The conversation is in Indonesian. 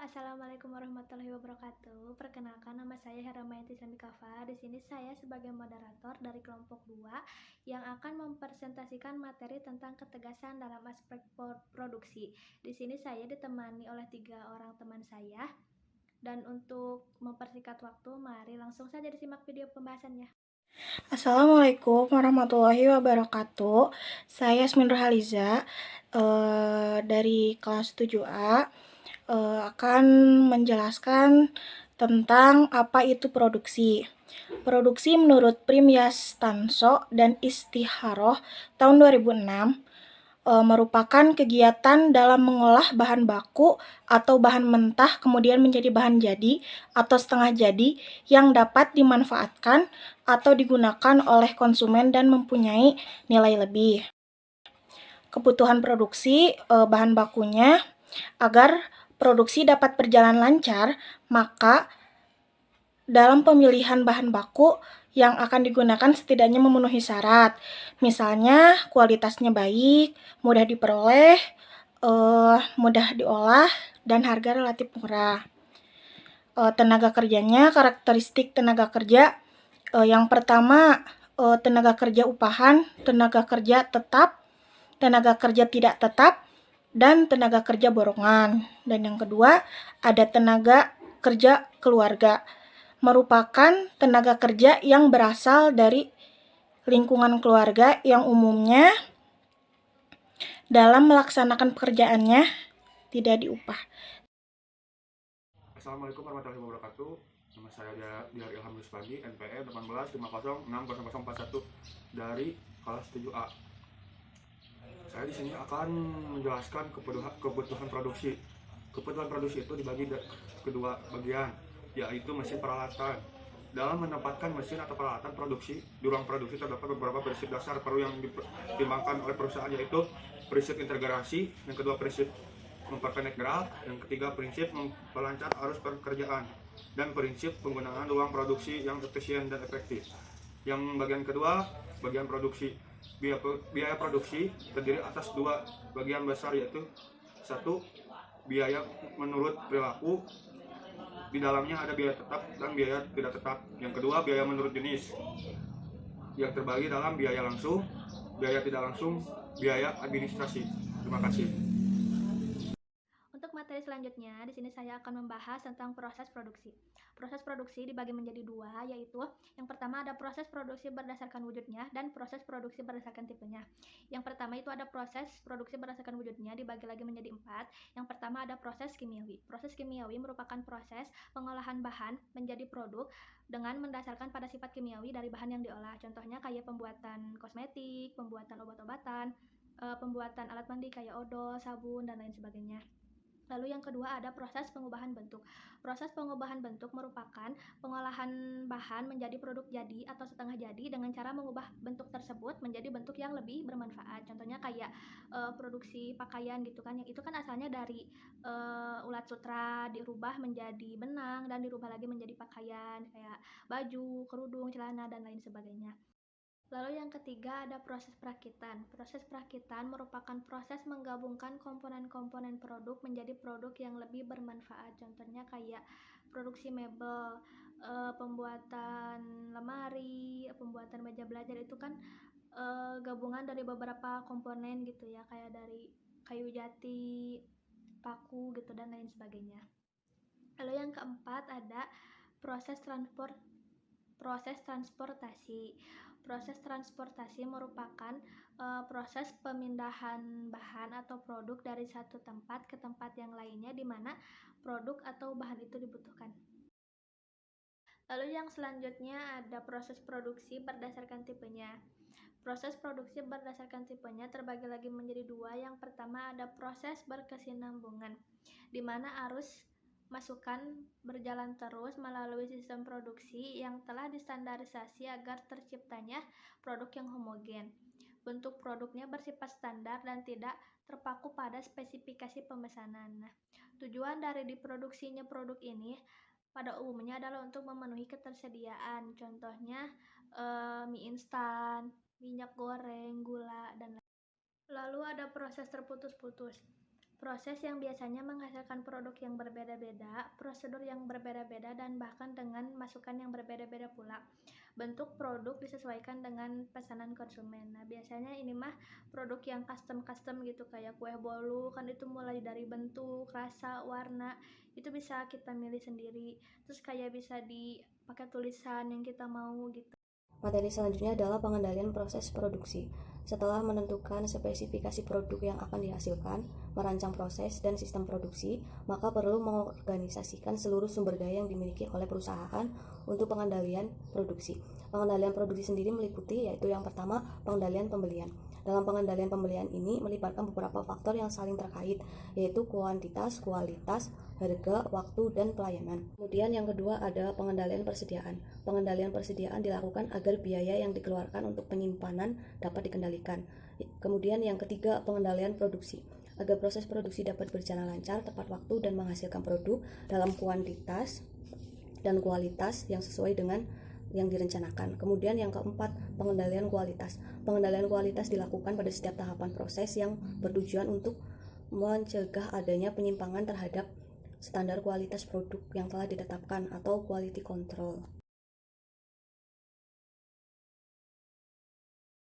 Assalamualaikum warahmatullahi wabarakatuh. Perkenalkan, nama saya Heramayanti Sandikava. Di sini saya sebagai moderator dari kelompok 2 yang akan mempresentasikan materi tentang ketegasan dalam aspek produksi. Di sini saya ditemani oleh 3 orang teman saya. Dan untuk mempersingkat waktu, mari langsung saja disimak video pembahasannya. Assalamualaikum warahmatullahi wabarakatuh. Saya Yasmin Rahaliza dari kelas 7A akan menjelaskan tentang apa itu produksi. Produksi menurut Primyas Tanso dan Istiharoh tahun 2006 merupakan kegiatan dalam mengolah bahan baku atau bahan mentah kemudian menjadi bahan jadi atau setengah jadi yang dapat dimanfaatkan atau digunakan oleh konsumen dan mempunyai nilai lebih. Kebutuhan produksi bahan bakunya agar produksi dapat berjalan lancar, maka dalam pemilihan bahan baku yang akan digunakan setidaknya memenuhi syarat. Misalnya kualitasnya baik, mudah diperoleh, mudah diolah, dan harga relatif murah. Tenaga kerjanya, karakteristik tenaga kerja, yang pertama tenaga kerja upahan, tenaga kerja tetap, tenaga kerja tidak tetap, dan tenaga kerja borongan. Dan yang kedua ada tenaga kerja keluarga, merupakan tenaga kerja yang berasal dari lingkungan keluarga yang umumnya dalam melaksanakan pekerjaannya tidak diupah. Assalamualaikum warahmatullahi wabarakatuh. Nama saya Diar Ilham Yusfadi, NPM 18506041 dari kelas 7A. Saya di sini akan menjelaskan kebutuhan produksi. Kebutuhan produksi itu dibagi kedua bagian, yaitu mesin peralatan. Dalam menempatkan mesin atau peralatan produksi di ruang produksi terdapat beberapa prinsip dasar perlu yang dipertimbangkan oleh perusahaan, yaitu prinsip integrasi, yang kedua prinsip memperpendek gerak, yang ketiga prinsip memperlancar arus pekerjaan, dan prinsip penggunaan ruang produksi yang efisien dan efektif. Yang bagian kedua, bagian produksi. Biaya produksi terdiri atas dua bagian besar, yaitu satu, biaya menurut perilaku. Di dalamnya ada biaya tetap dan biaya tidak tetap. Yang kedua, biaya menurut jenis, yang terbagi dalam biaya langsung, biaya tidak langsung, biaya administrasi. Terima kasih. Untuk materi selanjutnya, di sini saya akan membahas tentang proses produksi. Proses produksi dibagi menjadi dua, yaitu yang pertama ada proses produksi berdasarkan wujudnya dan proses produksi berdasarkan tipenya. Yang pertama itu ada proses produksi berdasarkan wujudnya, dibagi lagi menjadi 4. Yang pertama ada proses kimiawi. Proses kimiawi merupakan proses pengolahan bahan menjadi produk dengan mendasarkan pada sifat kimiawi dari bahan yang diolah. Contohnya kayak pembuatan kosmetik, pembuatan obat-obatan, pembuatan alat mandi kayak odol, sabun, dan lain sebagainya. Lalu yang kedua ada proses pengubahan bentuk. Proses pengubahan bentuk merupakan pengolahan bahan menjadi produk jadi atau setengah jadi dengan cara mengubah bentuk tersebut menjadi bentuk yang lebih bermanfaat. Contohnya kayak produksi pakaian gitu kan, yang itu kan asalnya dari ulat sutra dirubah menjadi benang dan dirubah lagi menjadi pakaian kayak baju, kerudung, celana, dan lain sebagainya. Lalu yang ketiga ada proses perakitan. Proses perakitan merupakan proses menggabungkan komponen-komponen produk menjadi produk yang lebih bermanfaat. Contohnya kayak produksi mebel, pembuatan lemari, pembuatan meja belajar itu kan gabungan dari beberapa komponen gitu ya, kayak dari kayu jati, paku gitu dan lain sebagainya. Lalu yang keempat ada proses transportasi. Proses transportasi merupakan proses pemindahan bahan atau produk dari satu tempat ke tempat yang lainnya di mana produk atau bahan itu dibutuhkan. Lalu yang selanjutnya ada proses produksi berdasarkan tipenya. Proses produksi berdasarkan tipenya terbagi lagi menjadi dua. Yang pertama ada proses berkesinambungan, di mana arus masukan berjalan terus melalui sistem produksi yang telah distandarisasi agar terciptanya produk yang homogen. Bentuk produknya bersifat standar dan tidak terpaku pada spesifikasi pemesanan. Nah, tujuan dari diproduksinya produk ini pada umumnya adalah untuk memenuhi ketersediaan. Contohnya mie instan, minyak goreng, gula, dan lain. Lalu ada proses terputus-putus. Proses yang biasanya menghasilkan produk yang berbeda-beda, prosedur yang berbeda-beda, dan bahkan dengan masukan yang berbeda-beda pula. Bentuk produk disesuaikan dengan pesanan konsumen. Nah, biasanya ini mah produk yang custom-custom gitu kayak kue bolu, kan itu mulai dari bentuk, rasa, warna, itu bisa kita milih sendiri. Terus kayak bisa dipakai tulisan yang kita mau gitu. Materi selanjutnya adalah pengendalian proses produksi. Setelah menentukan spesifikasi produk yang akan dihasilkan, merancang proses dan sistem produksi, maka perlu mengorganisasikan seluruh sumber daya yang dimiliki oleh perusahaan untuk pengendalian produksi. Pengendalian produksi sendiri meliputi yaitu yang pertama, pengendalian pembelian. Dalam pengendalian pembelian ini melibatkan beberapa faktor yang saling terkait, yaitu kuantitas, kualitas, harga, waktu, dan pelayanan. Kemudian yang kedua ada pengendalian persediaan. Pengendalian persediaan dilakukan agar biaya yang dikeluarkan untuk penyimpanan dapat dikendalikan. Kemudian yang ketiga, pengendalian produksi. Agar proses produksi dapat berjalan lancar, tepat waktu, dan menghasilkan produk dalam kuantitas dan kualitas yang sesuai dengan yang direncanakan. Kemudian yang keempat, pengendalian kualitas. Pengendalian kualitas dilakukan pada setiap tahapan proses yang bertujuan untuk mencegah adanya penyimpangan terhadap standar kualitas produk yang telah ditetapkan atau quality control.